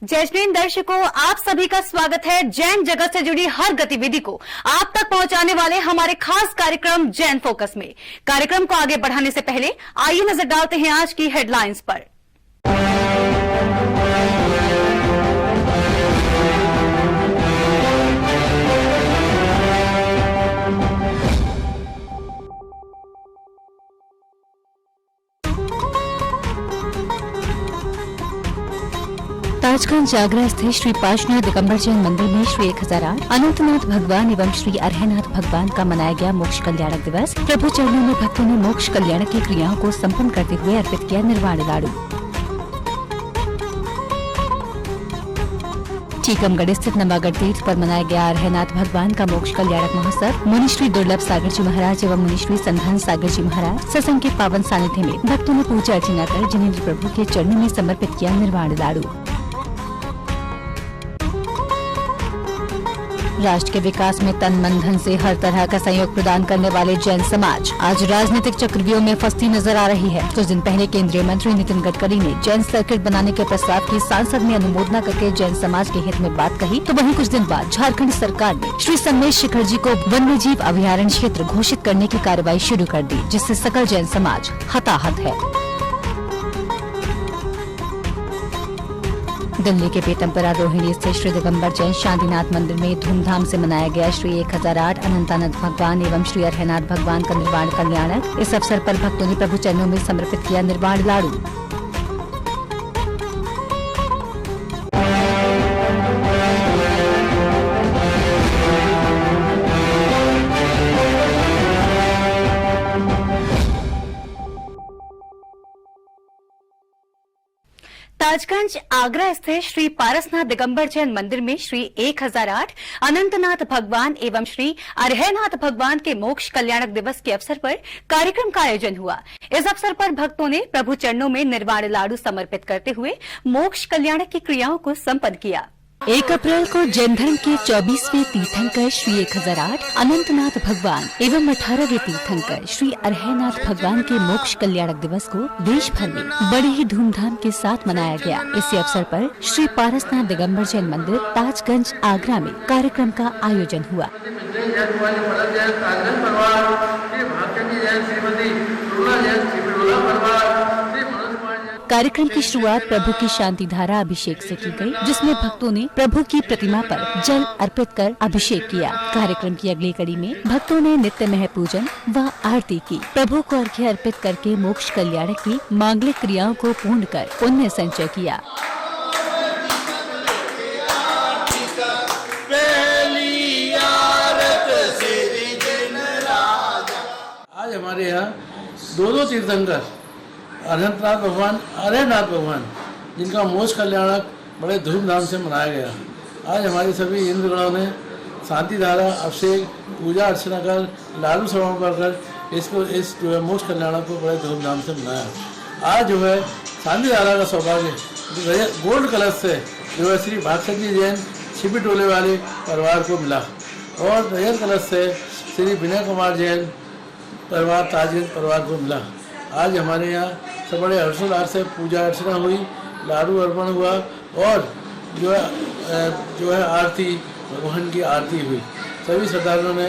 Jasmine दर्शकों, आप सभी का स्वागत है। जैन जगत से जुड़ी हर गतिविधि को आप तक पहुंचाने वाले हमारे खास कार्यक्रम जैन फोकस में। कार्यक्रम को आगे बढ़ाने से पहले आइए नजर डालते हैं आज की हेडलाइंस पर। ताजगंज आगरा स्थित श्री पार्श्वनाथ दिगंबर जैन मंदिर में श्री 1008 अनंतनाथ भगवान एवं श्री अरहनाथ भगवान का मनाया गया मोक्ष कल्याणक दिवस। प्रभु चरणों में भक्तों ने मोक्ष कल्याणक की क्रियाओं को संपन्न करते हुए अर्पित किया निर्वाण लाडू। टीकमगढ़ स्थित नवागढ़ तीर्थ पर मनाया गया अरहनाथ भगवान का मोक्ष कल्याणक महोत्सव। मुनिश्री दुर्लभ सागर जी महाराज एवं मुनिश्री संधान सागर जी महाराज सत्संग के पावन सानिध्य में भक्तों ने पूजा अर्चना कर जिनेन्द्र प्रभु के चरणों में समर्पित किया निर्वाण लाडू। राष्ट्र के विकास में तन मन धन से हर तरह का सहयोग प्रदान करने वाले जैन समाज आज राजनीतिक चक्रव्यूह में फंसती नजर आ रही है। कुछ दिन पहले केंद्रीय मंत्री नितिन गडकरी ने जैन सर्किट बनाने के प्रस्ताव की सांसद ने अनुमोदना करके जैन समाज के हित में बात कही, तो वहीं कुछ दिन बाद झारखंड सरकार ने श्री संमेश शिखर जी को वन्यजीव अभयारण्य क्षेत्र घोषित करने की कार्रवाई शुरू कर दी, जिससे सकल जैन समाज हताहत है। दिल्ली के पीतमपुरा रोहिणी स्थित श्री दिगंबर जैन शांतिनाथ मंदिर में धूमधाम से मनाया गया श्री 1008 अनंतनाथ भगवान एवं श्री अरहनाथ भगवान का निर्वाण कल्याणक। इस अवसर पर भक्तों ने प्रभु चरणों में समर्पित किया निर्वाण लाडू। ताजगंज आगरा स्थित श्री पारसनाथ दिगंबर जैन मंदिर में श्री 1008 अनंतनाथ भगवान एवं श्री अरहनाथ भगवान के मोक्ष कल्याणक दिवस के अवसर पर कार्यक्रम का आयोजन हुआ। इस अवसर पर भक्तों ने प्रभु चरणों में निर्वाण लाडू समर्पित करते हुए मोक्ष कल्याणक की क्रियाओं को संपन्न किया। 1 अप्रैल को जैन धर्म के 24वें तीर्थंकर श्री 1008 अनंतनाथ भगवान एवं 18वें तीर्थंकर श्री अरहनाथ भगवान के मोक्ष कल्याणक दिवस को देश भर में बड़े ही धूमधाम के साथ मनाया गया। इसी अवसर पर श्री पारसनाथ दिगंबर जैन मंदिर ताजगंज आगरा में कार्यक्रम का आयोजन हुआ। कार्यक्रम की शुरुआत प्रभु की शांति धारा अभिषेक से की गई, जिसमें भक्तों ने प्रभु की प्रतिमा पर जल अर्पित कर अभिषेक किया। कार्यक्रम की अगली कड़ी में भक्तों ने नित्यमय पूजन व आरती की। प्रभु को अर्घ्य अर्पित करके मोक्ष कल्याणक की मांगलिक क्रियाओं को पूर्ण कर पुण्य संचय किया। आज हमारे यहाँ दो तीर्थंकर अनंतनाथ भगवान, अरहनाथ भगवान, जिनका मोक्ष कल्याणक बड़े धूमधाम से मनाया गया। आज हमारे सभी इंद्रगणों ने शांति धारा अभिषेक पूजा अर्चना कर लाडू समर्पण कर इस जो है मोक्ष कल्याणक को बड़े धूमधाम से मनाया। आज जो है शांति धारा का सौभाग्य गोल्ड कलश से जो है श्री भागवत जी जैन छिपी टोले वाले परिवार को मिला और रजत कलश से श्री विनय कुमार जैन परिवार ताजगंज परिवार को मिला। आज हमारे यहाँ सब बड़े हर्षोल्लास से पूजा अर्चना हुई, लाडू अर्पण हुआ और जो है आरती, भगवान की आरती हुई। सभी श्रद्धालुओं ने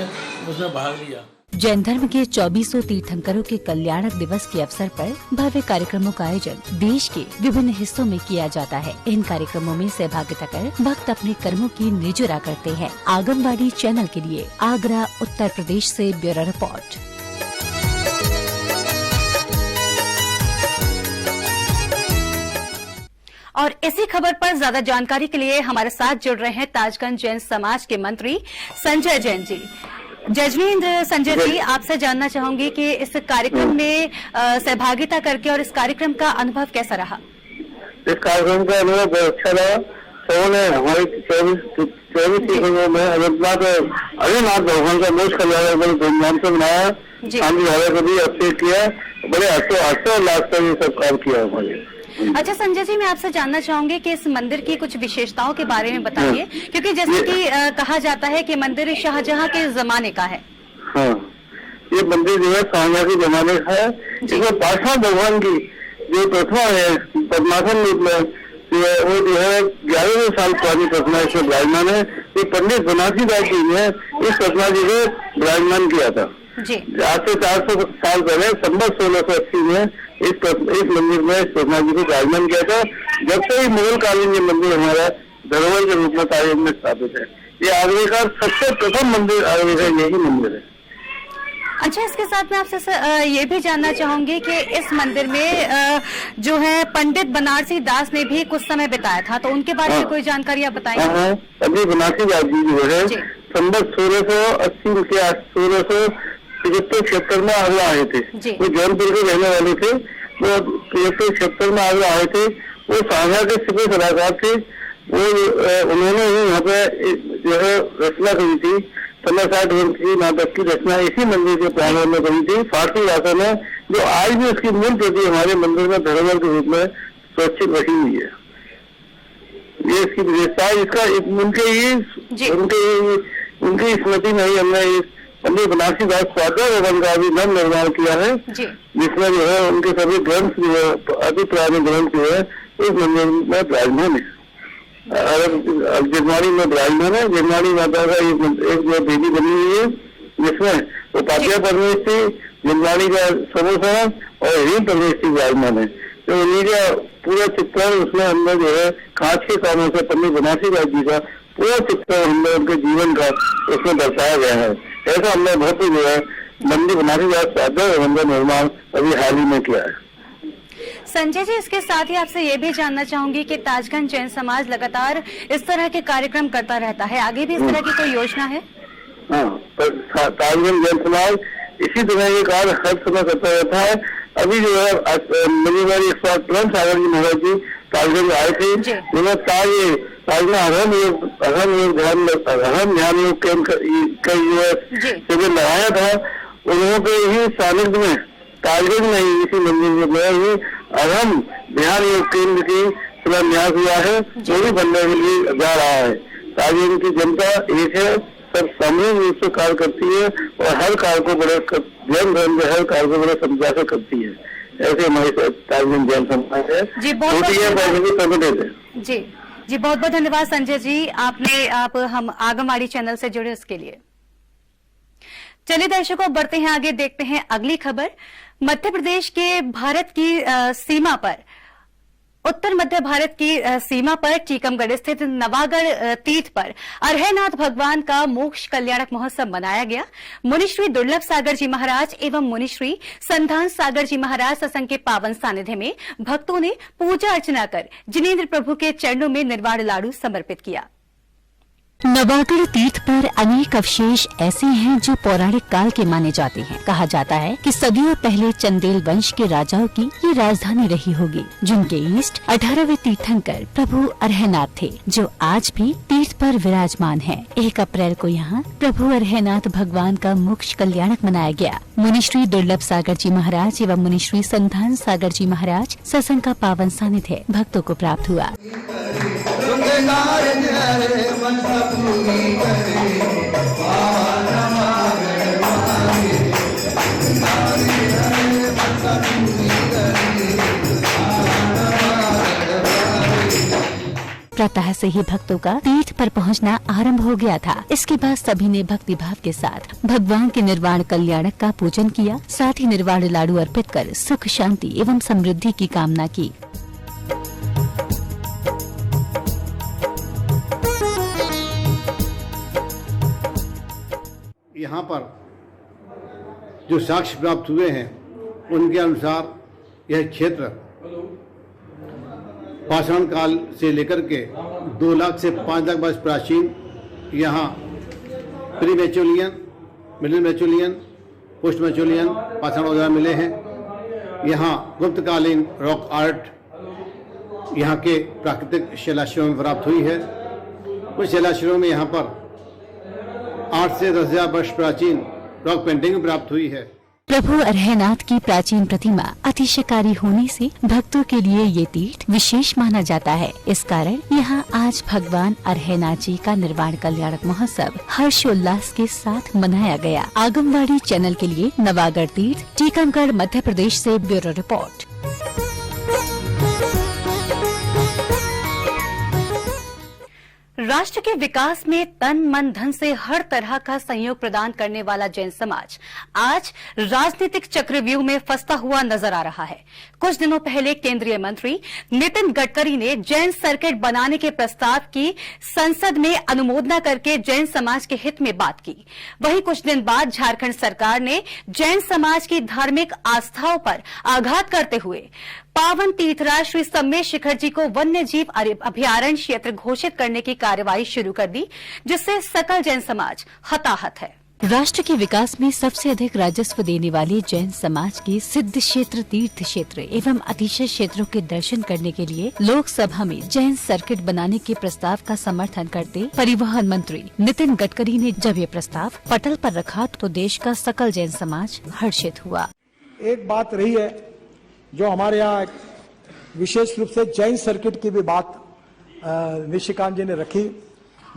उसमें भाग लिया। जैन धर्म के 2400 तीर्थंकरों के कल्याणक दिवस के अवसर पर भव्य कार्यक्रमों का आयोजन देश के विभिन्न हिस्सों में किया जाता है। इन कार्यक्रमों में सहभागिता कर भक्त अपने कर्मों की निजुरा करते हैं। आंगनबाड़ी चैनल के लिए आगरा उत्तर प्रदेश से ब्यूरो रिपोर्ट। और इसी खबर पर ज्यादा जानकारी के लिए हमारे साथ जुड़ रहे हैं ताजगंज जैन समाज के मंत्री संजय जैन जी। जजमींद्र संजय जी, आपसे जानना चाहूंगी कि इस कार्यक्रम में सहभागिता करके और इस कार्यक्रम का अनुभव कैसा रहा? इस कार्यक्रम का अनुभव बहुत अच्छा रहा। सबों ने हमारे 24 तीर्थंकरों में अरहनाथ भगवान का मोक्ष कल्याणक बड़े धूमधाम से मनाया। शांति धारा को भी अभिषेक किया, बड़े हर्षोल्लास से ये सब कार्य किया हमारे। अच्छा संजय जी, मैं आपसे जानना चाहूंगी कि इस मंदिर की कुछ विशेषताओं के बारे में बताइए, क्योंकि जैसे कि कहा जाता है कि मंदिर शाहजहां के जमाने का है। हाँ, ये मंदिर जो है शाहजहां के जमाने का है। इसमें पार्श्वनाथ भगवान की जो प्रतिमा है पद्मासन रूप में वो जो है 11वें साल पुरानी प्रतिमा इसमें विराजमान है। ये पंडित बनारसी दास जी ने इस प्रतिमा जी को विराजमान किया था। आज से 400 साल पहले संवत 1680 में इस मंदिर में इस प्रतिमा जी को विराजमान किया था। जब से ही मुगल कालीन ये मंदिर हमारा धरोहर के रूप में तारीख में स्थापित है। ये आगरे का सबसे प्रथम मंदिर आगरे का यही मंदिर है। अच्छा, इसके साथ में आपसे ये भी जानना चाहूंगी कि इस मंदिर में जो है पंडित बनारसी दास ने भी कुछ समय बिताया था, तो उनके बारे में कोई जानकारी आप बताएंगे? पंडित बनारसी दास जी जो है संवत 1680 के 1675 में आगरा आए थे। वो जौनपुर के रहने वाले थे। वो 1676 में आगरा आए थे। वो शाहजहां के सिपह सलाहकार थे। वो उन्होंने ही यहाँ पे जो है रचना करी थी, 60 ग्रंथ की नाटक की रचना इसी मंदिर के प्रांगण में करी थी फारसी भाषा में, जो आज भी उसकी मूल प्रति हमारे मंदिर में धरोहर के रूप में सुरक्षित रखी हुई है। ये इसकी विशेषता है। इसका उनकी स्मृति में ही हमने इस पंडित बनारसी दास स्वाध्याय भवन का भी नव निर्माण किया है, जिसमें जो है उनके सभी ग्रंथ जो है अति पुराने ग्रंथ जो है इस मंदिर में विराजमान है। जिरमाड़ी में विराजमान है। जिरमाड़ी माता का एक जो देवी बनी हुई है, जिसमें उपाध्याय परमेश थी, जिरमाड़ी का समोसा और हिम परमेश थी विराजमान है। तो उन्हीं का पूरा चित्रण उसमें हमने जो है कांच के कामों से पंडित बनारसी दास जी का पूरा चित्रण हमने उनके जीवन का उसमें दर्शाया गया है। ऐसा हमने बहुत ही जो है मंदिर बनारसी दास स्वाध्याय भवन का निर्माण अभी हाल ही में किया है। संजय जी, इसके साथ ही आपसे ये भी जानना चाहूंगी कि ताजगंज जैन समाज लगातार इस तरह के कार्यक्रम करता रहता है, आगे भी इस तरह की कोई योजना है? हाँ, ताजगंज जैन समाज इसी तरह ये कार्य हर समय करता रहता है। अभी जो है मेरी बार इस बार तुरंत सागर जी महाराज जी ताजगंज आए थे, जिन्होंने ताज में अहम ध्यान योग का शिविर लगाया था। उन्होंने ही सानिध्य में ताजगंज में ही इसी मंदिर में ही अहम ध्यान योग केंद्र की शिलान्यास हुआ है, जो भी बनने के लिए जा रहा है। ताजगंज की जनता एक है, सब सामूहिक रूप से कार्य करती है और हर कार्य को बड़े जैन धर्म के हर कार्य को बड़े समझा से करती है। ऐसे हमारी ताजगंज जैन समाज है जी। बहुत बहुत धन्यवाद संजय जी, हम आगमवाड़ी चैनल से जुड़े उसके लिए। चलिए दर्शकों, बढ़ते हैं आगे, देखते हैं अगली खबर। मध्य प्रदेश के भारत की सीमा पर, उत्तर मध्य भारत की सीमा पर टीकमगढ़ स्थित नवागढ़ तीर्थ पर अरहनाथ भगवान का मोक्ष कल्याणक महोत्सव मनाया गया। मुनिश्री दुर्लभ सागर जी महाराज एवं मुनिश्री संधान सागर जी महाराज सत्संग के पावन सानिध्य में भक्तों ने पूजा अर्चना कर जिनेन्द्र प्रभु के चरणों में निर्वाण लाडू समर्पित किया। नवागढ़ तीर्थ पर अनेक अवशेष ऐसे हैं जो पौराणिक काल के माने जाते हैं। कहा जाता है कि सदियों पहले चंदेल वंश के राजाओं की ये राजधानी रही होगी, जिनके ईष्ट 18वें तीर्थंकर प्रभु अरहनाथ थे, जो आज भी तीर्थ पर विराजमान हैं। 1 अप्रैल को यहाँ प्रभु अरहनाथ भगवान का मोक्ष कल्याणक मनाया गया। मुनिश्री दुर्लभ सागर जी महाराज एवं मुनिश्री संधान सागर जी महाराज सत्संग का पावन सानिध्य भक्तों को प्राप्त हुआ। प्रातः से ही भक्तों का तीर्थ पर पहुंचना आरंभ हो गया था। इसके बाद सभी ने भक्ति भाव के साथ भगवान के निर्वाण कल्याणक का पूजन किया, साथ ही निर्वाण लाडू अर्पित कर सुख शांति एवं समृद्धि की कामना की। यहाँ पर जो साक्ष्य प्राप्त हुए हैं उनके अनुसार यह क्षेत्र पाषाण काल से लेकर के 2 लाख से 5 लाख वर्ष प्राचीन यहाँ प्री मैचुलियन, मिडिल मैचुलियन, पोस्ट मैचुलियन पाषाण औजार मिले हैं। यहाँ गुप्तकालीन रॉक आर्ट यहाँ के प्राकृतिक शिलाश्रयों में प्राप्त हुई है। कुछ शिलाश्रयों में यहाँ पर 8 से 10,000 वर्ष प्राचीन रॉक पेंटिंग प्राप्त हुई है। प्रभु अरहनाथ की प्राचीन प्रतिमा अतिशयकारी होने से भक्तों के लिए ये तीर्थ विशेष माना जाता है। इस कारण यहाँ आज भगवान अरहनाथ जी का निर्वाण कल्याणक महोत्सव हर्षोल्लास के साथ मनाया गया। आगमवाड़ी चैनल के लिए नवागढ़ तीर्थ, टीकमगढ़, मध्य प्रदेश से ब्यूरो रिपोर्ट। राष्ट्र के विकास में तन मन धन से हर तरह का सहयोग प्रदान करने वाला जैन समाज आज राजनीतिक चक्रव्यूह में फंसता हुआ नजर आ रहा है। कुछ दिनों पहले केंद्रीय मंत्री नितिन गडकरी ने जैन सर्किट बनाने के प्रस्ताव की संसद में अनुमोदना करके जैन समाज के हित में बात की। वहीं कुछ दिन बाद झारखंड सरकार ने जैन समाज की धार्मिक आस्थाओं पर आघात करते हुए पावन तीर्थराज श्री सम्मेद शिखर जी को वन्य जीव अभयारण्य क्षेत्र घोषित करने की कार्रवाई शुरू कर दी, जिससे सकल जैन समाज हताहत है। राष्ट्र के विकास में सबसे अधिक राजस्व देने वाले जैन समाज के सिद्ध क्षेत्र, तीर्थ क्षेत्र एवं अतिशय क्षेत्रों के दर्शन करने के लिए लोकसभा में जैन सर्किट बनाने के प्रस्ताव का समर्थन करते परिवहन मंत्री नितिन गडकरी ने जब ये प्रस्ताव पटल पर रखा तो देश का सकल जैन समाज हर्षित हुआ। एक बात रही है जो हमारे यहाँ विशेष रूप से जैन सर्किट की भी बात निशिकांत जी ने रखी।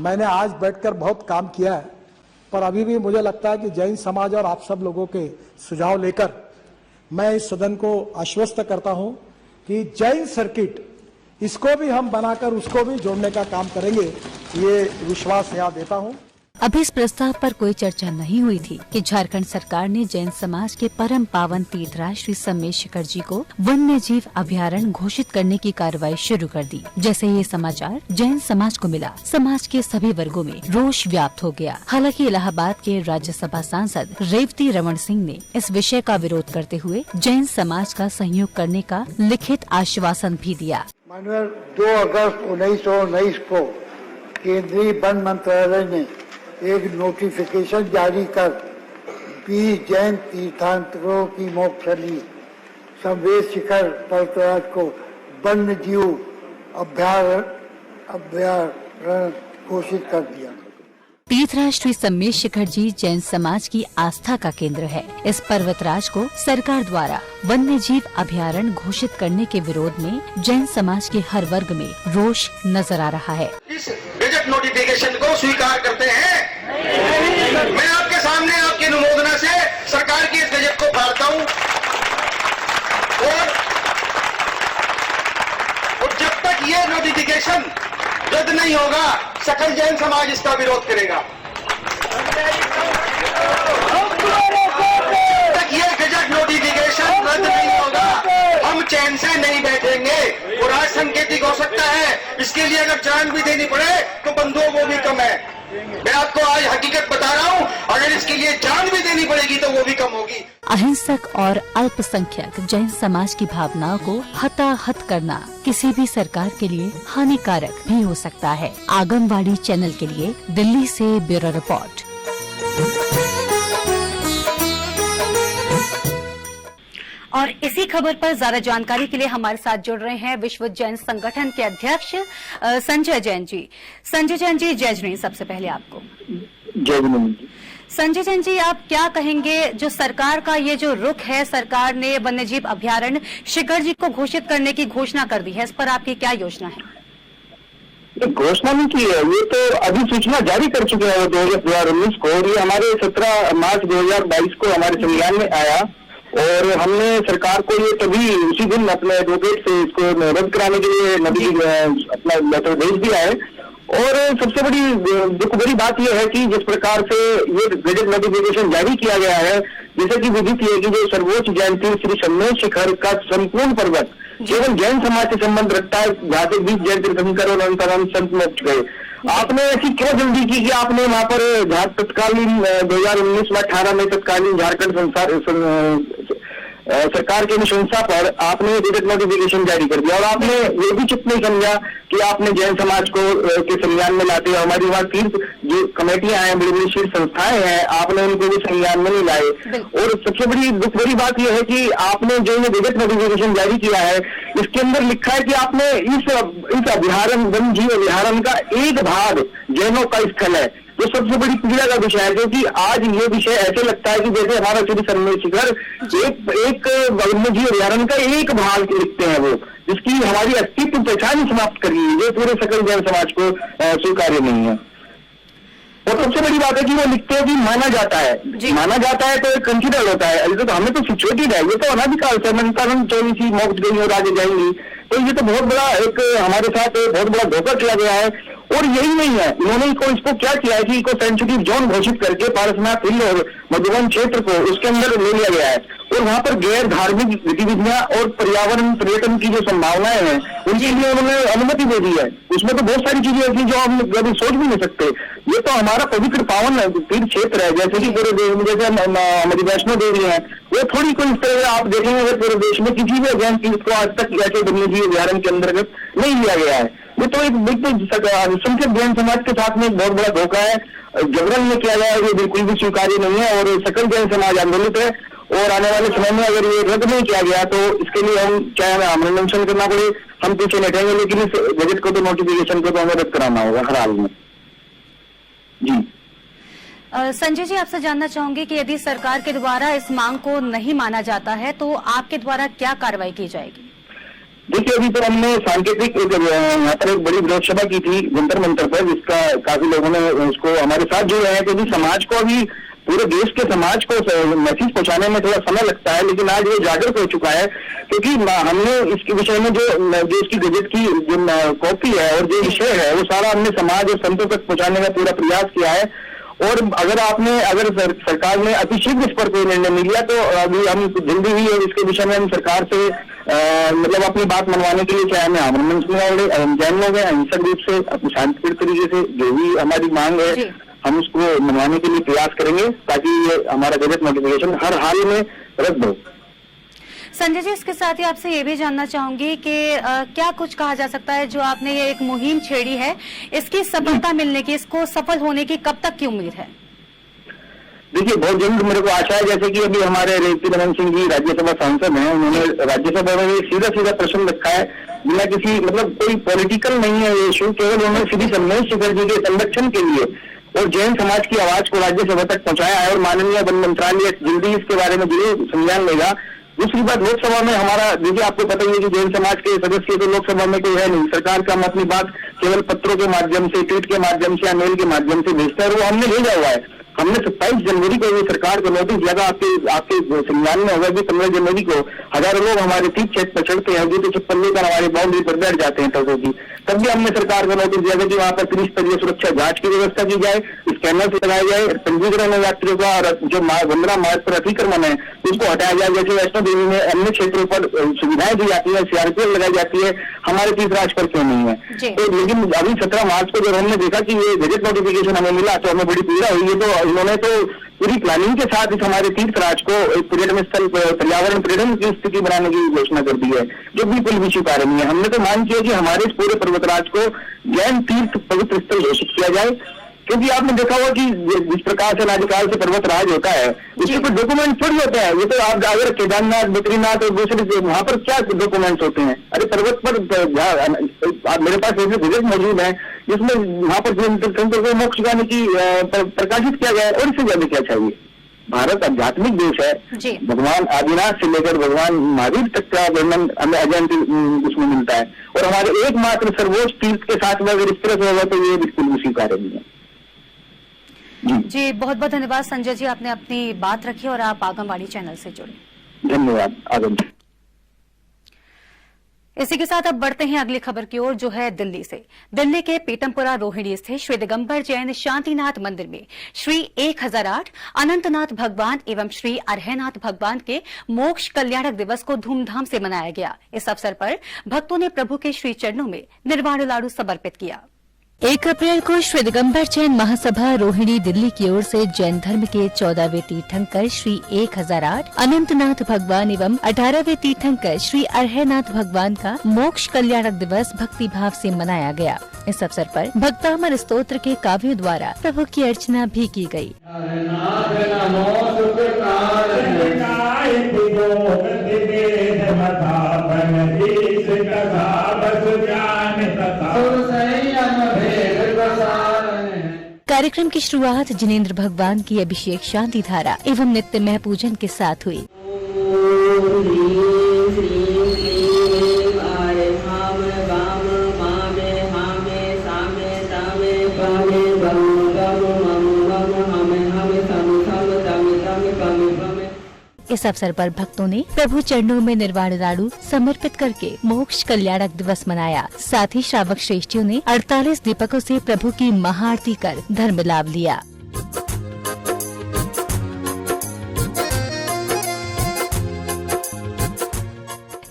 मैंने आज बैठकर बहुत काम किया है, पर अभी भी मुझे लगता है कि जैन समाज और आप सब लोगों के सुझाव लेकर मैं इस सदन को आश्वस्त करता हूं कि जैन सर्किट इसको भी हम बनाकर उसको भी जोड़ने का काम करेंगे, ये विश्वास यहाँ देता हूं। अभी इस प्रस्ताव पर कोई चर्चा नहीं हुई थी कि झारखंड सरकार ने जैन समाज के परम पावन तीर्थराज श्री सम्मेद शिखर जी को वन्य जीव अभयारण्य घोषित करने की कार्रवाई शुरू कर दी। जैसे ये समाचार जैन समाज को मिला, समाज के सभी वर्गों में रोष व्याप्त हो गया। हालांकि इलाहाबाद के राज्यसभा सांसद रेवती रमन सिंह ने इस विषय का विरोध करते हुए जैन समाज का सहयोग करने का लिखित आश्वासन भी दिया। 2 अगस्त 1919 को केंद्रीय वन मंत्रालय ने एक नोटिफिकेशन जारी कर 20 जैन तीर्थांकरों की मोक्षस्थली सम्मेद शिखर तीर्थराज को वन्य जीव अभयारण्य घोषित कर दिया। तीर्थराज श्री सम्मेद शिखर जी जैन समाज की आस्था का केंद्र है। इस पर्वतराज को सरकार द्वारा वन्य जीव अभयारण्य घोषित करने के विरोध में जैन समाज के हर वर्ग में रोष नजर आ रहा है। इस गजट नोटिफिकेशन को स्वीकार करते हैं। मैं आपके सामने आपकी अनुमोदना से सरकार की इस गजट को फाड़ता हूं और जब तक ये नोटिफिकेशन रद्द नहीं होगा सकल जैन समाज इसका विरोध करेगा। जब तक ये गजट नोटिफिकेशन रद्द नहीं होगा हम चैन से नहीं बैठेंगे। वो राज संकेतिक हो सकता है, इसके लिए अगर जान भी देनी पड़े तो बंधुओं को भी कम है। मैं आपको आज हकीकत बता रहा हूं, अगर इसके लिए जान भी देनी पड़ेगी तो वो भी कम होगी। अहिंसक और अल्पसंख्यक जैन समाज की भावनाओं को हताहत करना किसी भी सरकार के लिए हानिकारक भी हो सकता है। आगमवाड़ी चैनल के लिए दिल्ली से ब्यूरो रिपोर्ट। और इसी खबर पर ज्यादा जानकारी के लिए हमारे साथ जुड़ रहे हैं विश्व जैन संगठन के अध्यक्ष संजय जैन जी। संजय जैन जी, जय जैन। सबसे पहले आपको जय जैन। संजय जैन जी, आप क्या कहेंगे जो सरकार का ये जो रुख है, सरकार ने वन्यजीव अभयारण्य शिखर जी को घोषित करने की घोषणा कर दी है, इस पर आपकी क्या योजना है? ये घोषणा नहीं की है, ये तो अधिसूचना जारी कर चुके हैं 2019 को। ये हमारे 17 मार्च 2022 को हमारे संज्ञान में आया और हमने सरकार को ये तभी उसी दिन अपने एडवोकेट से इसको रद्द कराने के लिए अपना लेटर भेज दिया है। और सबसे बड़ी बात यह है कि जिस प्रकार से ये गजट नोटिफिकेशन जारी किया गया है, जैसे कि विदित है कि जो सर्वोच्च जैन तीर्थ श्री सम्मेद शिखर का संपूर्ण पर्वत केवल जैन समाज से संबंध रखता है, जहाँ से 20 जैन तीर्थंकर और अंतराम संत मोक्ष गए। आपने ऐसी क्यों जल्दी की कि आपने वहाँ पर तत्कालीन 2019 में 18 में तत्कालीन झारखंड सरकार की अनुशंसा पर आपने गजट नोटिफिकेशन जारी कर दिया और आपने ये भी चुप नहीं समझा कि आपने जैन समाज को के संज्ञान में लाते, हमारी वहाँ तीर्थ जो कमेटियां हैं, बड़ी बड़ी शीर्ष संस्थाएं हैं, आपने उनको भी संज्ञान में नहीं लाए। और सबसे बड़ी बात यह है कि आपने जो ये गजट नोटिफिकेशन जारी किया है, इसके अंदर लिखा है कि आपने इस अभयारण्य वन्य जीव अभयारण्य का एक भाग जैनों का स्थल है, जो सबसे बड़ी पीड़ा का विषय है। क्योंकि आज ये विषय ऐसे लगता है कि जैसे हमारा श्री सम्मेद शिखर एक वन्यजीव अभयारण्य का एक भाग लिखते हैं वो, जिसकी हमारी अस्तित्व पहचान ही समाप्त करी है, जो पूरे सकल जैन समाज को स्वीकार्य नहीं है। और सबसे बड़ी बात है कि वो लिखते हैं कि माना जाता है तो एक कंसिडर होता है। तो हमें तो सिचुएटेड है, ये तो अनाधिकाल से अनंतानंद 24 मोक्ष गई और आगे जाएंगी। तो ये तो बहुत बड़ा एक हमारे साथ बहुत बड़ा धोखा किया गया है। और यही नहीं है, इन्होंने इसको क्या किया है कि इको सेंसिटिव जोन घोषित करके पारसनाथ हिल और मधुबन क्षेत्र को उसके अंदर ले लिया गया है और वहां पर गैर धार्मिक गतिविधियां और पर्यावरण पर्यटन की जो संभावनाएं हैं उनके लिए उन्होंने अनुमति दे दी है। उसमें तो बहुत सारी चीजें ऐसी जो हम कभी सोच भी नहीं सकते। ये तो हमारा पवित्र पावन तीर्थ क्षेत्र है, जैसे कि पूरे देश में जैसे हमारी वैष्णो देवी है, वो थोड़ी कोई इस तरह आप देखेंगे अगर पूरे देश में किसी भी अध्ययन तीर्थ को आज तक ऐसे वन्यजीव अभ्यारण्य के अंतर्गत नहीं लिया गया है। ये तो एक संख्यक जैन समाज के साथ में एक बहुत बड़ा धोखा है। जबरन ये किया गया है, ये बिल्कुल भी स्वीकार्य नहीं है और सकल जैन समाज आंदोलित है और आने वाले समय में अगर ये रद्द नहीं किया गया तो इसके लिए हम चाहे हमें आंदोलन करना पड़े, हम पीछे नहीं हटेंगे, लेकिन इस बजट को तो नोटिफिकेशन को तो हमें रद्द कराना होगा हर हाल में। जी संजय जी, आपसे जानना चाहूंगी कि यदि सरकार के द्वारा इस मांग को नहीं माना जाता है तो आपके द्वारा क्या कार्रवाई की जाएगी? देखिए, अभी तो हमने सांकेतिक यहाँ पर एक बड़ी विरोध सभा की थी जंतर मंतर पर, जिसका काफी लोगों ने उसको हमारे साथ जुड़े हैं, क्योंकि समाज को अभी पूरे देश के समाज को मैसेज पहुंचाने में थोड़ा समय लगता है, लेकिन आज वो जागरूक हो चुका है क्योंकि हमने इसके विषय में जो इसकी गजट की जो कॉपी है और जो विषय है वो सारा हमने समाज और संतों तक पहुंचाने का पूरा प्रयास किया है। और अगर सरकार ने अतिशीघ्र इस पर कोई निर्णय नहीं लिया तो अभी हम जल्दी ही इसके विषय में हम सरकार से मतलब अपनी बात मनवाने के लिए चाहे हमें आमरण जैन लोग हैं अहिंसक रूप से अपनी शांतिपूर्ण तरीके से जो भी हमारी मांग है हम उसको मनवाने के लिए प्रयास करेंगे ताकि ये हमारा गजट नोटिफिकेशन हर हाल में रद्द हो। संजय जी, इसके साथ ही आपसे ये भी जानना चाहूंगी कि क्या कुछ कहा जा सकता है जो आपने ये एक मुहिम छेड़ी है, इसकी सफलता मिलने की, इसको सफल होने की कब तक की उम्मीद है? देखिए, बहुत जल्द मेरे को आशा है, जैसे कि अभी हमारे रेवती रमन सिंह जी राज्यसभा सांसद हैं, उन्होंने राज्यसभा में सीधा प्रश्न रखा है बिना किसी मतलब कोई पॉलिटिकल नहीं है ये इशू, केवल उन्होंने सीधी रमेश शेखर जी के संरक्षण के लिए और जैन समाज की आवाज को राज्यसभा तक पहुंचाया है और माननीय वन मंत्रालय जल्दी इसके बारे में जरूर संज्ञान लेगा। दूसरी बात, लोकसभा में हमारा देखिए आपको पता ही है कि जैन समाज के सदस्य तो लोकसभा में कोई है नहीं, सरकार का हम अपनी बात केवल पत्रों के माध्यम से, ट्वीट के माध्यम से या मेल के माध्यम से भेजता है और वो हमने भेजा हुआ है। हमने 27 जनवरी को ये सरकार को नोटिस दिया था, आपके संज्ञान में होगा कि 15 जनवरी को हजारों लोग हमारे तीर्थ क्षेत्र पर चढ़ते हैं, जो तो चप्पल लेकर हमारी बाउंड्री पर बैठ जाते हैं टोटों की। तब भी हमने सरकार को नोटिस दिया था कि वहां पर त्रिस्तरीय सुरक्षा जांच की व्यवस्था की जाए, स्कैनर लगाया जाए, पंजीकरण यात्रियों का और जो 15 मार्च पर अतिक्रमण है उसको हटाया जाए। जैसे वैष्णो देवी में अन्य क्षेत्रों पर सुविधाएं दी जाती है, सीआरपीएफ लगाई जाती है, हमारे तीर्थ राज पर क्यों नहीं है? तो लेकिन अभी 17 मार्च को जब हमने देखा कि ये गजट नोटिफिकेशन हमें मिला तो हमें बड़ी पीड़ा हुई है। तो इन्होंने तो पूरी प्लानिंग के साथ इस हमारे तीर्थ राज को एक पर्यटन स्थल पर्यावरण पर्यटन की स्थिति बनाने की घोषणा कर दी है, जो बिल्कुल भी स्वीकार्य नहीं है। हमने तो मांग किया कि हमारे इस पूरे पर्वतराज को जैन तीर्थ पवित्र स्थल घोषित किया जाए, क्योंकि आपने देखा होगा कि जिस प्रकार से अनादिकाल से पर्वत राज होता है उसके कोई डॉक्यूमेंट थोड़ी होते हैं। ये तो आप अगर केदारनाथ, बद्रीनाथ और दूसरे वहां पर क्या डॉक्यूमेंट्स होते हैं? अरे पर्वत पर मेरे पास ऐसे विजिट मौजूद है जिसमें वहां पर तीर्थंकर को मोक्ष गाने की प्रकाशित किया गया है, और इससे ज्यादा क्या चाहिए? भारत आध्यात्मिक देश है, भगवान आदिनाथ से लेकर भगवान महावीर तक का वर्णन हमें अजंत उसमें मिलता है, और हमारे एकमात्र सर्वोच्च तीर्थ के साथ में अगर इस तरह से होगा तो ये बिल्कुल भी स्वीकार्य नहीं है। जी, बहुत बहुत धन्यवाद संजय जी, आपने अपनी बात रखी और आप आगमवाणी चैनल से जुड़े। धन्यवाद। आगम इसी के साथ अब बढ़ते हैं अगली खबर की ओर, जो है दिल्ली से। दिल्ली के पीतमपुरा रोहिणी स्थित श्री दिगंबर जैन शांतिनाथ मंदिर में श्री 1008 अनंतनाथ भगवान एवं श्री अरहनाथ भगवान के मोक्ष कल्याणक दिवस को धूमधाम से मनाया गया। इस अवसर पर भक्तों ने प्रभु के श्री चरणों में निर्वाण लाडू समर्पित किया। 1 अप्रैल को श्री दिगंबर जैन महासभा रोहिणी दिल्ली की ओर से जैन धर्म के 14वें तीर्थंकर श्री 1008 अनंतनाथ भगवान एवं 18वें तीर्थंकर श्री अरहनाथ भगवान का मोक्ष कल्याणक दिवस भक्ति भाव से मनाया गया। इस अवसर पर भक्तामर स्तोत्र के काव्यों द्वारा प्रभु की अर्चना भी की गयी। कार्यक्रम की शुरुआत जिनेंद्र भगवान की अभिषेक शांति धारा एवं नित्यमय पूजन के साथ हुई। इस अवसर पर भक्तों ने प्रभु चरणों में निर्वाण लाडू समर्पित करके मोक्ष कल्याणक दिवस मनाया। साथ ही श्रावक श्रेष्ठियों ने 48 दीपकों से प्रभु की महाआरती कर धर्म लाभ लिया।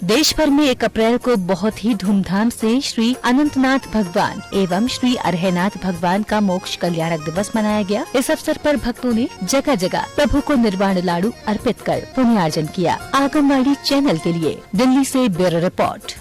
देश भर में 1 अप्रैल को बहुत ही धूमधाम से श्री अनंतनाथ भगवान एवं श्री अरहनाथ भगवान का मोक्ष कल्याणक दिवस मनाया गया। इस अवसर पर भक्तों ने जगह जगह प्रभु को निर्वाण लाडू अर्पित कर पुण्यार्जन किया। आगनवाड़ी चैनल के लिए दिल्ली से ब्यूरो रिपोर्ट।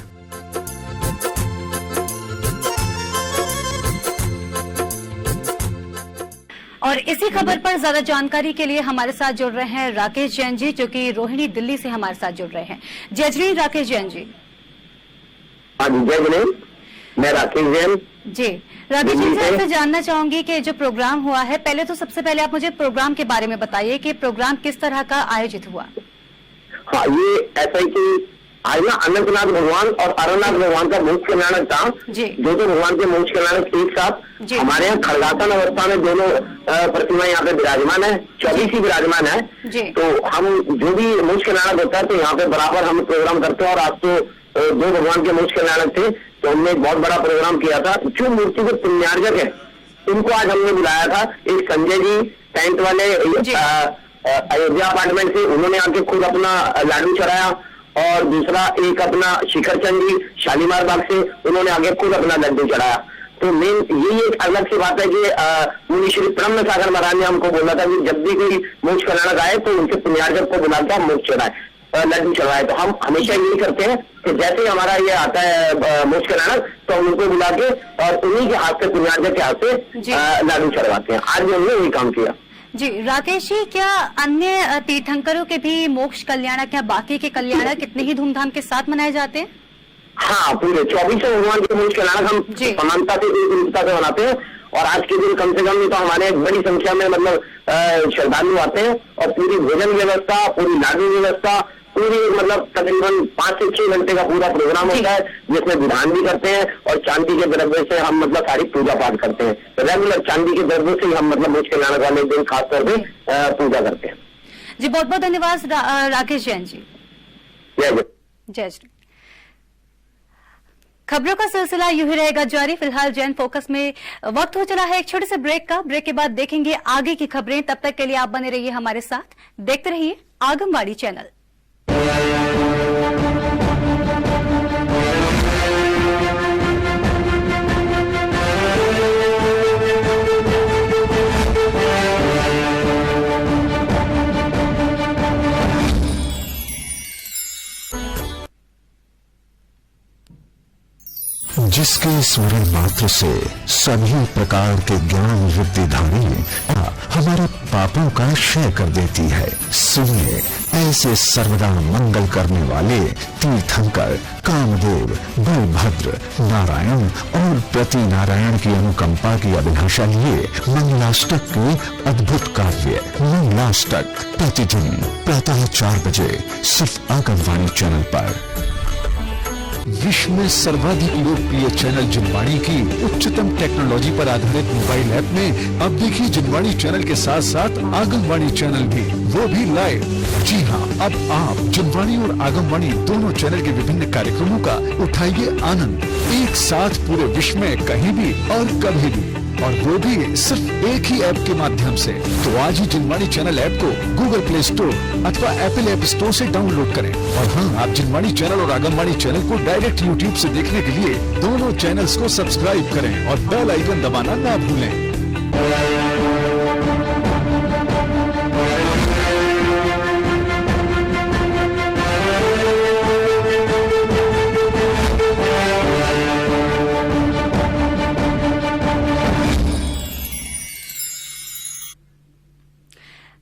और इसी खबर पर ज्यादा जानकारी के लिए हमारे साथ जुड़ रहे हैं राकेश जैन जी, जो कि रोहिणी दिल्ली से हमारे साथ जुड़ रहे हैं। जय श्री राकेश जैन जी। हाँ जी, जय जैन, मैं राकेश जैन जी। राकेश जी से आपसे जानना चाहूंगी कि जो प्रोग्राम हुआ है, पहले तो सबसे पहले आप मुझे प्रोग्राम के बारे में बताइए कि प्रोग्राम किस तरह का आयोजित हुआ। हाँ, ये ऐसा ही कि आज ना अनंतनाथ भगवान और अरहनाथ भगवान का मोक्ष कल्याणक था। जो भगवान के मोक्ष कल्याणक एक साथ हमारे यहाँ खड़गासन अवस्था में दोनों प्रतिमा यहाँ पे विराजमान है, 24 ही विराजमान है। तो हम जो भी मोक्ष कल्याणक होता है तो यहाँ पे बराबर हम प्रोग्राम करते हैं। और आज तो 2 भगवान के मोक्ष कल्याणक थे, तो हमने एक बहुत बड़ा प्रोग्राम किया था। जो मूर्ति के पुण्यार्जक है उनको आज हमने बुलाया था। एक संजय जी टेंट वाले अयोध्या अपार्टमेंट से, उन्होंने आके खुद अपना लाडू चढ़ाया। और दूसरा एक अपना शिखर चंद जी शालीमार बाग से, उन्होंने आगे खुद अपना लड्डू चढ़ाया। तो मेन यही एक अलग सी बात है कि मुनि श्री ब्रह्म सागर महाराज ने हमको बोला था कि जब भी कोई मोक्ष कल्याणक आए तो उनके पुण्यार्जक को बुला के हम मोक्ष चढ़ाए, लड्डू चढ़ाए। तो हम हमेशा यही करते हैं कि जैसे ही हमारा ये आता है मोक्ष कल्याणक तो हम उनको बुला के और उन्हीं के हाथ से, पुण्यार्जक के हाथ से लाडू चढ़वाते हैं। आज भी हमने वही काम किया। जी राकेश जी, क्या अन्य तीर्थंकरों के भी मोक्ष कल्याणक या बाकी के कल्याणक कितने ही धूमधाम के साथ मनाए जाते हैं? हाँ, पूरे 24 भगवान के मोक्ष कल्याणक हम समानता से, एकरूपता से मनाते हैं। और आज के दिन कम से कम नहीं तो हमारे बड़ी संख्या में मतलब श्रद्धालु आते हैं। और पूरी भोजन व्यवस्था, पूरी लाडू व्यवस्था, पूरी मतलब तकरीबन 5 से 6 घंटे का पूरा प्रोग्राम होता है, जिसमें विधान भी करते हैं। और चांदी के द्रव्य से हम मतलब सारी पूजा पाठ करते हैं। रेगुलर चांदी के द्रव्य से हम मतलब मोक्ष कल्याणक वाले दिन खास तौर पे पूजा करते हैं। जी बहुत बहुत धन्यवाद राकेश जैन जी। जय श्री। खबरों का सिलसिला यूं ही रहेगा जारी। फिलहाल जैन फोकस में वक्त हो चला है एक छोटे से ब्रेक का। ब्रेक के बाद देखेंगे आगे की खबरें। तब तक के लिए आप बने रहिए हमारे साथ, देखते रहिए आगमवाड़ी चैनल। जिसके स्मरण मात्र से सभी प्रकार के ज्ञान वृत्तिधारी हमारे पापों का क्षय कर देती है। सुनिए, ऐसे सर्वदा मंगल करने वाले तीर्थंकर कामदेव, बलभद्र, नारायण और प्रति नारायण की अनुकंपा की अभिलाषा लिए मंगलाष्टक के अद्भुत काव्य मंगलाष्टक प्रतिदिन प्रातः 4 बजे सिर्फ आकाशवाणी चैनल पर। विश्व में सर्वाधिक लोकप्रिय चैनल जिनवाणी की उच्चतम टेक्नोलॉजी पर आधारित मोबाइल ऐप में अब देखिए जिनवाणी चैनल के साथ साथ आगमवाणी चैनल भी, वो भी लाइव। जी हाँ, अब आप जिनवाणी और आगमवाणी दोनों चैनल के विभिन्न कार्यक्रमों का उठाइए आनंद, एक साथ पूरे विश्व में कहीं भी और कभी भी, और वो भी सिर्फ एक ही ऐप के माध्यम से। तो आज ही जिनवाणी चैनल ऐप को गूगल प्ले स्टोर अथवा एप्पल ऐप स्टोर से डाउनलोड करें। और हाँ, आप जिनवाणी चैनल और आगमवाणी चैनल को डायरेक्ट यूट्यूब से देखने के लिए दोनों चैनल्स को सब्सक्राइब करें और बेल आइकन दबाना ना भूलें।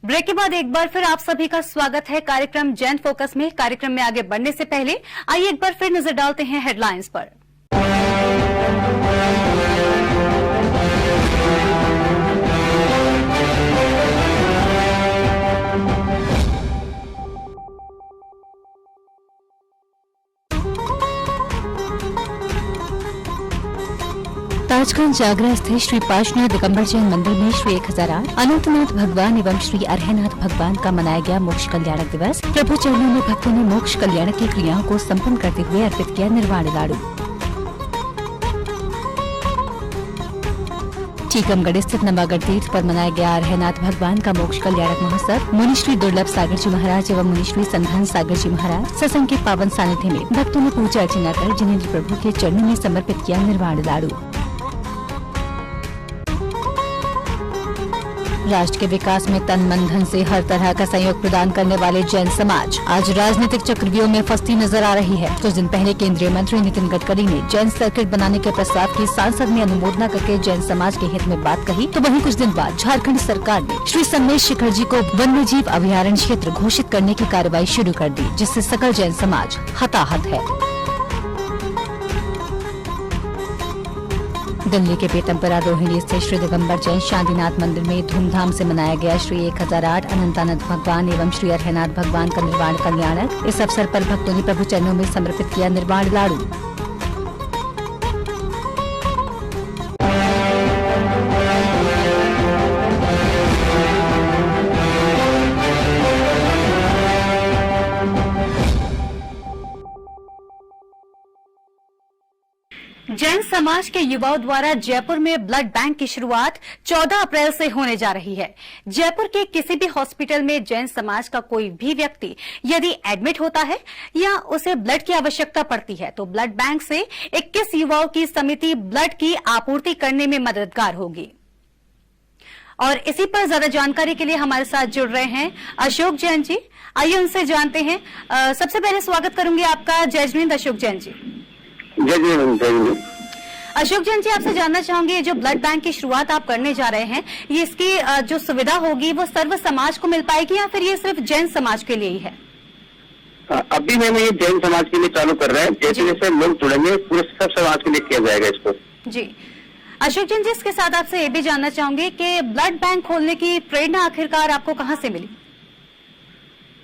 ब्रेक के बाद एक बार फिर आप सभी का स्वागत है कार्यक्रम जैन फोकस में। कार्यक्रम में आगे बढ़ने से पहले आइए एक बार फिर नजर डालते हैं हेडलाइंस पर। ताजगंज आगरा स्थित श्री पार्श्वनाथ दिगंबर जैन मंदिर में श्री 1008 अनंतनाथ भगवान एवं श्री अरहनाथ भगवान का मनाया गया मोक्ष कल्याणक दिवस। प्रभु चरणों में भक्तों ने मोक्ष कल्याणक की क्रियाओं को संपन्न करते हुए अर्पित किया निर्वाण लाडू। टीकमगढ़ स्थित नवागढ़ तीर्थ पर मनाया गया अरहनाथ भगवान का मोक्ष कल्याणक महोत्सव। मुनिश्री दुर्लभ सागर जी महाराज एवं मुनिश्री संधान सागर जी महाराज सत्संग के पावन सानिध्य में भक्तों ने पूजा अर्चना कर जिनेन्द्र प्रभु के चरणों में समर्पित किया निर्वाण लाडू। राष्ट्र के विकास में तन मन धन से हर तरह का सहयोग प्रदान करने वाले जैन समाज आज राजनीतिक चक्रव्यूह में फंसती नजर आ रही है। कुछ दिन पहले केंद्रीय मंत्री नितिन गडकरी ने जैन सर्किट बनाने के प्रस्ताव की सांसद में अनुमोदना करके जैन समाज के हित में बात कही, तो वहीं कुछ दिन बाद झारखंड सरकार ने श्री संगमेश शिखर जी को वन्य जीव अभयारण्य क्षेत्र घोषित करने की कार्रवाई शुरू कर दी, जिससे सकल जैन समाज हताहत है। दिल्ली के पीतमपुरा रोहिणी स्थित श्री दिगंबर जैन शांतिनाथ मंदिर में धूमधाम से मनाया गया श्री 1008 अनंतानंद भगवान एवं श्री अरहनाथ भगवान का निर्वाण कल्याणक। इस अवसर पर भक्तों ने प्रभु चरणों में समर्पित किया निर्वाण लाडू। जैन समाज के युवाओं द्वारा जयपुर में ब्लड बैंक की शुरुआत 14 अप्रैल से होने जा रही है। जयपुर के किसी भी हॉस्पिटल में जैन समाज का कोई भी व्यक्ति यदि एडमिट होता है या उसे ब्लड की आवश्यकता पड़ती है तो ब्लड बैंक से 21 युवाओं की समिति ब्लड की आपूर्ति करने में मददगार होगी। और इसी पर ज्यादा जानकारी के लिए हमारे साथ जुड़ रहे हैं अशोक जैन जी। आइए उनसे जानते हैं। सबसे पहले स्वागत करूंगी आपका। जय जिनेंद्र अशोक जैन जी। अशोक जैन जी, आपसे जानना चाहूंगी, ये जो ब्लड बैंक की शुरुआत आप करने जा रहे हैं, ये इसकी जो सुविधा होगी वो सर्व समाज को मिल पाएगी या फिर ये सिर्फ जैन समाज के लिए ही है? अभी मैंने ये जैन समाज के लिए चालू कर रहे हैं। जैसे जैसे लोग जुड़ेंगे पूरे सब समाज के लिए किया जाएगा इसको। जी अशोक जैन जी, इसके साथ आपसे ये भी जानना चाहूंगी कि ब्लड बैंक खोलने की प्रेरणा आखिरकार आपको कहाँ से मिली?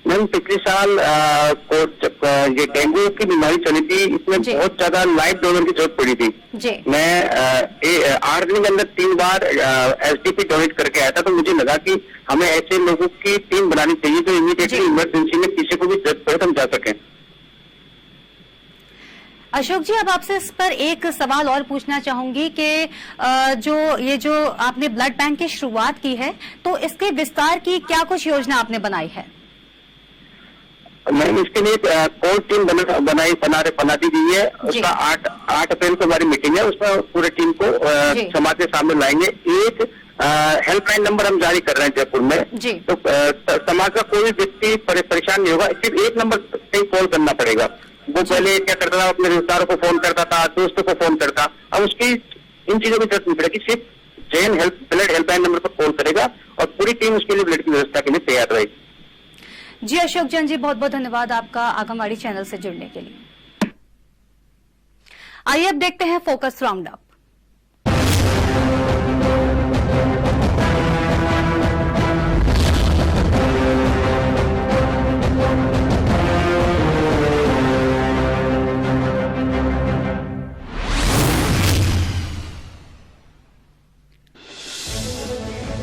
मैम, पिछले साल ये डेंगू की बीमारी चली थी, इसमें बहुत ज्यादा लाइव डोनर की जरूरत पड़ी थी। मैं 8 दिन के अंदर 3 बार एसडीपी डोनेट करके आया था, तो मुझे लगा कि हमें ऐसे लोगों की टीम बनानी चाहिए जो इमीडिएटली इमरजेंसी में किसी को भी जरूरत पड़े तो हम जा सकें। अशोक जी, अब आपसे इस पर एक सवाल और पूछना चाहूंगी कि जो आपने ब्लड बैंक की शुरुआत की है, तो इसके विस्तार की क्या कुछ योजना आपने बनाई है? मैंने इसके लिए कोर टीम बना दी गई है। उसका 8 अप्रैल को हमारी मीटिंग है, उसमें पूरे टीम को समाज के सामने लाएंगे। एक हेल्पलाइन नंबर हम जारी कर रहे हैं जयपुर में, तो समाज का कोई व्यक्ति परेशान नहीं होगा। सिर्फ एक नंबर पे कॉल करना पड़ेगा। वो पहले क्या करता था, अपने रिश्तेदारों को फोन करता था, दोस्तों को फोन करता, अब उसकी इन चीजों की जरूरत नहीं पड़ेगी। सिर्फ जैन ब्लड हेल्पलाइन नंबर पर कॉल करेगा और पूरी टीम उसके लिए ब्लड की व्यवस्था के लिए तैयार रहेगी। जी अशोक जैन जी, बहुत बहुत धन्यवाद आपका आगंवाड़ी चैनल से जुड़ने के लिए। आइए अब देखते हैं फोकस राउंड अप।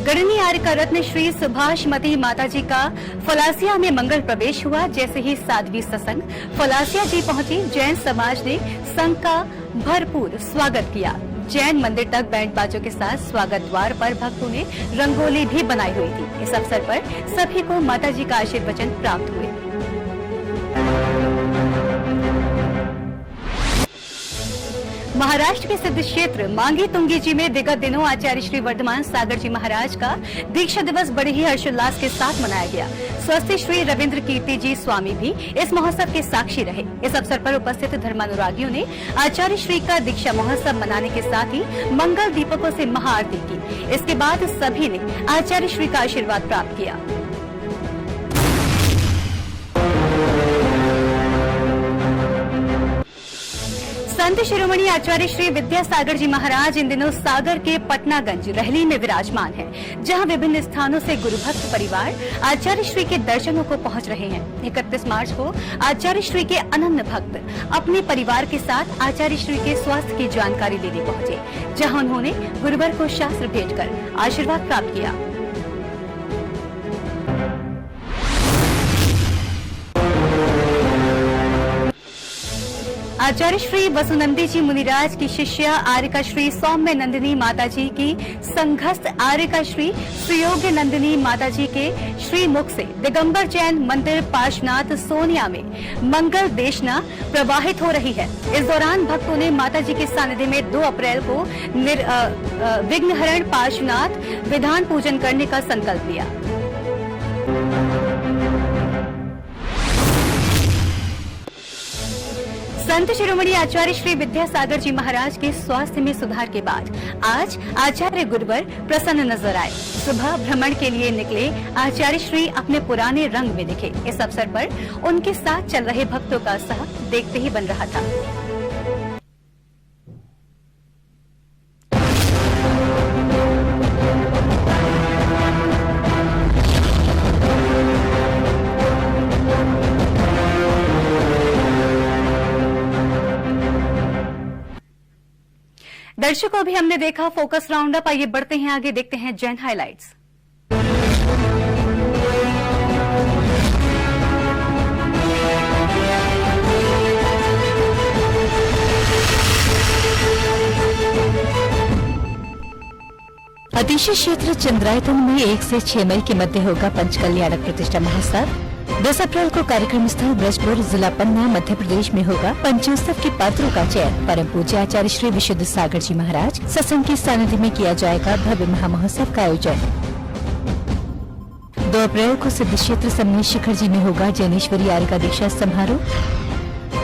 गणनीय आर्य का रत्न श्री सुभाषमती माता जी का फलासिया में मंगल प्रवेश हुआ। जैसे ही साध्वी सत्संग फलासिया जी पहुंची, जैन समाज ने संघ का भरपूर स्वागत किया। जैन मंदिर तक बैंड बाजों के साथ स्वागत द्वार पर भक्तों ने रंगोली भी बनाई हुई थी। इस अवसर पर सभी को माता जी का आशीर्वचन प्राप्त हुए। महाराष्ट्र के सिद्ध क्षेत्र मांगी तुंगी जी में विगत दिनों आचार्य श्री वर्धमान सागर जी महाराज का दीक्षा दिवस बड़े ही हर्षोल्लास के साथ मनाया गया। स्वस्थ श्री रविंद्र कीर्ति जी स्वामी भी इस महोत्सव के साक्षी रहे। इस अवसर पर उपस्थित धर्मानुरागियों ने आचार्य श्री का दीक्षा महोत्सव मनाने के साथ ही मंगल दीपकों से महाआरती की। इसके बाद सभी ने आचार्य श्री का आशीर्वाद प्राप्त किया। संत शिरोमणि आचार्य श्री विद्यासागर जी महाराज इन दिनों सागर के पटनागंज रहली में विराजमान हैं, जहां विभिन्न स्थानों से गुरुभक्त परिवार आचार्य श्री के दर्शनों को पहुंच रहे हैं। 31 मार्च को आचार्य श्री के अनन्य भक्त अपने परिवार के साथ आचार्य श्री के स्वास्थ्य की जानकारी लेने पहुंचे, जहां उन्होंने गुरुवर को शास्त्र भेंट कर आशीर्वाद प्राप्त किया। आचार्य श्री वसुनंदी जी मुनिराज की शिष्य आर्यका श्री सौम्य नंदिनी माता जी की संघस्थ आर्यका श्री सुयोग्य नंदिनी माता जी के श्री मुख से दिगंबर जैन मंदिर पार्श्वनाथ सोनिया में मंगल देशना प्रवाहित हो रही है। इस दौरान भक्तों ने माता जी के सानिध्य में 2 अप्रैल को विघ्नहरण पार्श्वनाथ विधान पूजन करने का संकल्प लिया। संत शिरोमणि आचार्य श्री विद्यासागर जी महाराज के स्वास्थ्य में सुधार के बाद आज आचार्य गुरुवर प्रसन्न नजर आए। सुबह भ्रमण के लिए निकले आचार्य श्री अपने पुराने रंग में दिखे। इस अवसर पर उनके साथ चल रहे भक्तों का उत्साह देखते ही बन रहा था। दर्शकों, अभी हमने देखा फोकस राउंड अप। आइए बढ़ते हैं आगे, देखते हैं जैन हाइलाइट्स। अतिशय क्षेत्र चंद्रायतन में 1 से 6 मई के मध्य होगा पंचकल्याणक प्रतिष्ठा महोत्सव। 10 अप्रैल को कार्यक्रम स्थल ब्रजपुर, जिला पन्ना, मध्य प्रदेश में होगा पंचोत्सव के पात्रों का चयन। परम पूज्य आचार्य श्री विशुद्ध सागर जी महाराज सत्संग के सानिध्य में किया जाएगा भव्य महामहोत्सव का आयोजन। 2 अप्रैल को सिद्ध क्षेत्र समनेश शिखर जी में होगा जैनेश्वरी आर्यका दीक्षा समारोह।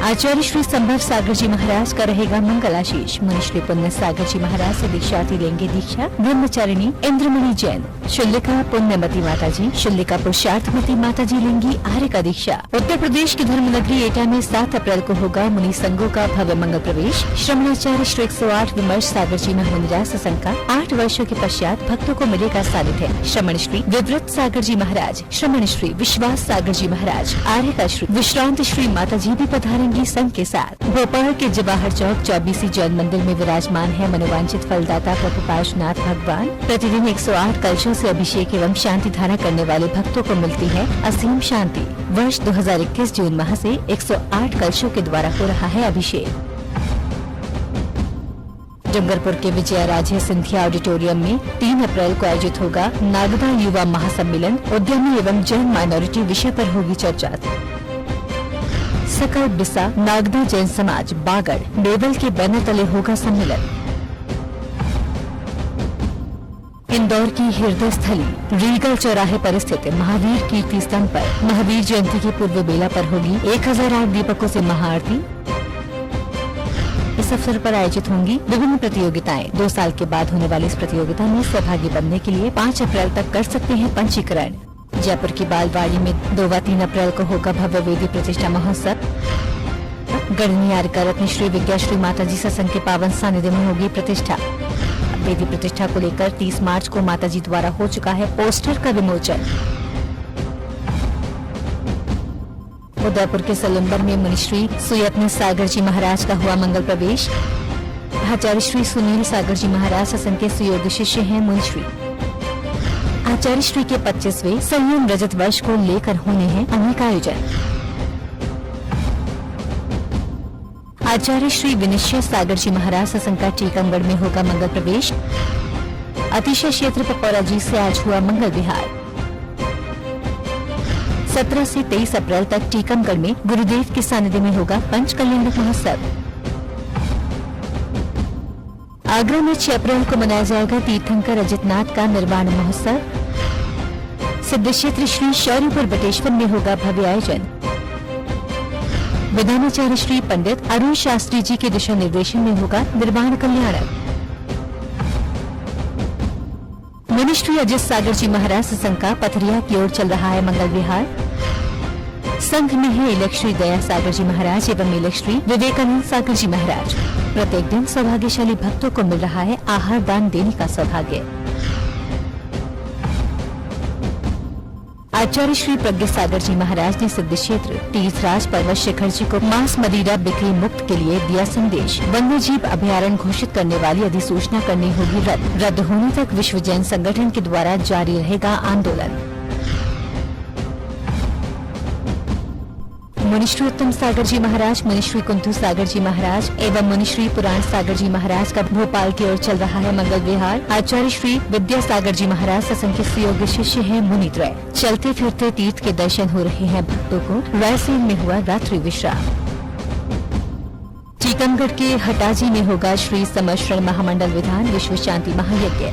आचार्य श्री संभव सागर जी महाराज का रहेगा मंगलाशीष। मुनि श्री पुण्य सागर जी महाराज से दीक्षार्थी लेंगे दीक्षा। ब्रह्मचारिणी इंद्रमणि जैन, शुल्लिका पुण्यमती माता जी, शुल्लिका पुरुषार्थमती माता जी लेंगी आर्यका दीक्षा। उत्तर प्रदेश की धर्मनगरी एटा में 7 अप्रैल को होगा मुनि संघों का भव्य मंगल प्रवेश। श्रमणाचार्य श्री 108 विमर्श सागर जी महामुनिराज सत्संग का 8 वर्षों के पश्चात भक्तों को मिलेगा सानिध्य। श्रमण श्री विव्रत सागर जी महाराज, श्रमण श्री विश्वास सागर जी महाराज, आर्यका श्री विश्रांत श्री माता जी भी पधारेंगे संघ के साथ। भोपाल के जवाहर चौक 24 जैन मंदिर में विराजमान है मनोवांछित फलदाता प्रभु पार्श्वनाथ भगवान। प्रतिदिन 108 कलशों से अभिषेक एवं शांति धारा करने वाले भक्तों को मिलती है असीम शांति। वर्ष 2021 जून माह से 108 कलशों के द्वारा हो रहा है अभिषेक। डूंगरपुर के विजया राजे सिंधिया ऑडिटोरियम में 3 अप्रैल को आयोजित होगा नागदा युवा महासम्मेलन। उद्यमी एवं जैन माइनॉरिटी विषय पर होगी चर्चा। सकल बिसा नागदा जैन समाज बागड़ नेवल के बैनर तले होगा सम्मेलन। इंदौर की हृदय स्थली रीगल चौराहे पर स्थित महावीर कीर्ति स्तंभ पर महावीर जयंती की पूर्व बेला पर होगी 1008 दीपकों से महाआरती। इस अवसर पर आयोजित होंगी विभिन्न प्रतियोगिताएं। 2 साल के बाद होने वाली इस प्रतियोगिता में सहभागी बनने के लिए 5 अप्रैल तक कर सकते हैं पंजीकरण। जयपुर की बालवाड़ी में 2 व 3 अप्रैल को होगा भव्य वेदी प्रतिष्ठा महोत्सव। गढ़नी आर्यका रत्न श्री विज्ञा श्री माता जी सत्संग के पावन सानिध्य में होगी प्रतिष्ठा। वेदी प्रतिष्ठा को लेकर 30 मार्च को माता जी द्वारा हो चुका है पोस्टर का विमोचन। उदयपुर के सलुम्बर में मुनिश्री सुयत्न सागर जी महाराज का हुआ मंगल प्रवेश। आचार्य श्री सुनील सागर जी महाराज सत्संग के सुयोग्य शिष्य हैं मुनिश्री। आचार्य श्री के 25वें संयम रजत वर्ष को लेकर होने हैं अनेक आयोजन। आचार्य श्री विनिश्चय सागर जी महाराज सत्संग का टीकमगढ़ में होगा मंगल प्रवेश। अतिशय क्षेत्र पपौरा जी से आज हुआ मंगल विहार। 17 से 23 अप्रैल तक टीकमगढ़ में गुरुदेव के सानिध्य में होगा पंचकल्याणक महोत्सव। आगरा में 6 अप्रैल को मनाया जाएगा तीर्थंकर अजितनाथ का निर्वाण महोत्सव। सिद्ध क्षेत्र श्री शौर्यपुर बटेश्वर में होगा भव्य आयोजन। विधानाचार्य श्री पंडित अरुण शास्त्री जी के दिशा निर्देशन में होगा निर्वाण कल्याणक। मुनिश्री अजित सागर जी महाराज सत्संग का पथरिया की ओर चल रहा है मंगल विहार। संघ में है इलेक्ट श्री दया सागर जी महाराज एवं इलेक्ट श्री विवेकानंद सागर जी महाराज। प्रत्येक दिन सौभाग्यशाली भक्तों को मिल रहा है आहार दान देने का सौभाग्य। आचार्य श्री प्रज्ञ सागर जी महाराज ने सिद्ध क्षेत्र तीर्थराज पर्वत शिखर जी को मांस मदिरा बिक्री मुक्त के लिए दिया संदेश। वन्य जीव अभयारण्य घोषित करने वाली अधिसूचना करनी होगी रद्द होने तक विश्व जैन संगठन के द्वारा जारी रहेगा आंदोलन। मुनिश्री उत्तम सागर जी महाराज, मुनिश्री कुंथू सागर जी महाराज एवं मुनिश्री पुराण सागर जी महाराज का भोपाल की ओर चल रहा है मंगल विहार। आचार्य श्री विद्या सागर जी महाराज ससंख्य सुयोग्य शिष्य है मुनित्रय। चलते फिरते तीर्थ के दर्शन हो रहे हैं भक्तों को। रायसेन में हुआ रात्रि विश्राम। टीकमगढ़ के हटाजी में होगा श्री समर्षण महामंडल विधान विश्व शांति महायज्ञ।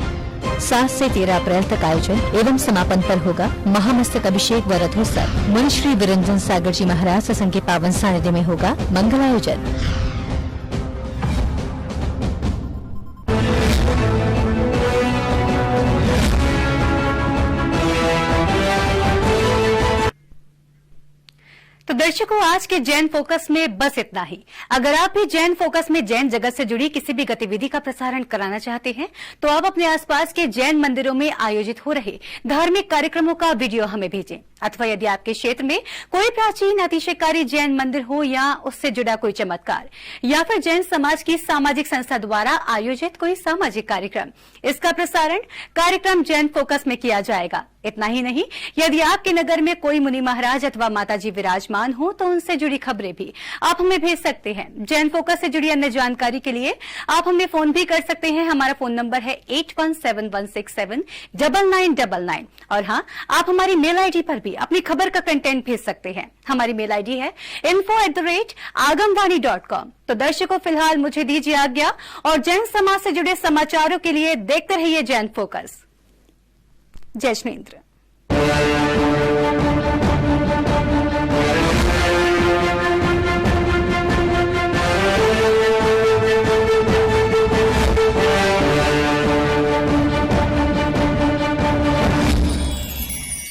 7 से 13 अप्रैल तक आयोजन एवं समापन पर होगा महामस्तक अभिषेक व रथोत्सव। मुनिश्री विरंजन सागर जी महाराज सत्संग के पावन सानिध्य में होगा मंगल आयोजन। तो दर्शकों, आज के जैन फोकस में बस इतना ही। अगर आप भी जैन फोकस में जैन जगत से जुड़ी किसी भी गतिविधि का प्रसारण कराना चाहते हैं तो आप अपने आसपास के जैन मंदिरों में आयोजित हो रहे धार्मिक कार्यक्रमों का वीडियो हमें भेजें। अथवा यदि आपके क्षेत्र में कोई प्राचीन अतिशयकारी जैन मंदिर हो या उससे जुड़ा कोई चमत्कार या फिर जैन समाज की सामाजिक संस्था द्वारा आयोजित कोई सामाजिक कार्यक्रम, इसका प्रसारण कार्यक्रम जैन फोकस में किया जाएगा। इतना ही नहीं, यदि आपके नगर में कोई मुनि महाराज अथवा माताजी विराजमान हो तो उनसे जुड़ी खबरें भी आप हमें भेज सकते हैं। जैन फोकस से जुड़ी अन्य जानकारी के लिए आप हमें फोन भी कर सकते हैं। हमारा फोन नंबर है 8171679999। और हाँ, आप हमारी मेल आईडी पर भी अपनी खबर का कंटेंट भेज सकते हैं। हमारी मेल आईडी है info@agamvani.com। तो दर्शकों, फिलहाल मुझे दीजिए आज्ञा और जैन समाज से जुड़े समाचारों के लिए देखते रहिए जैन फोकस। जय श्रीन्द्र।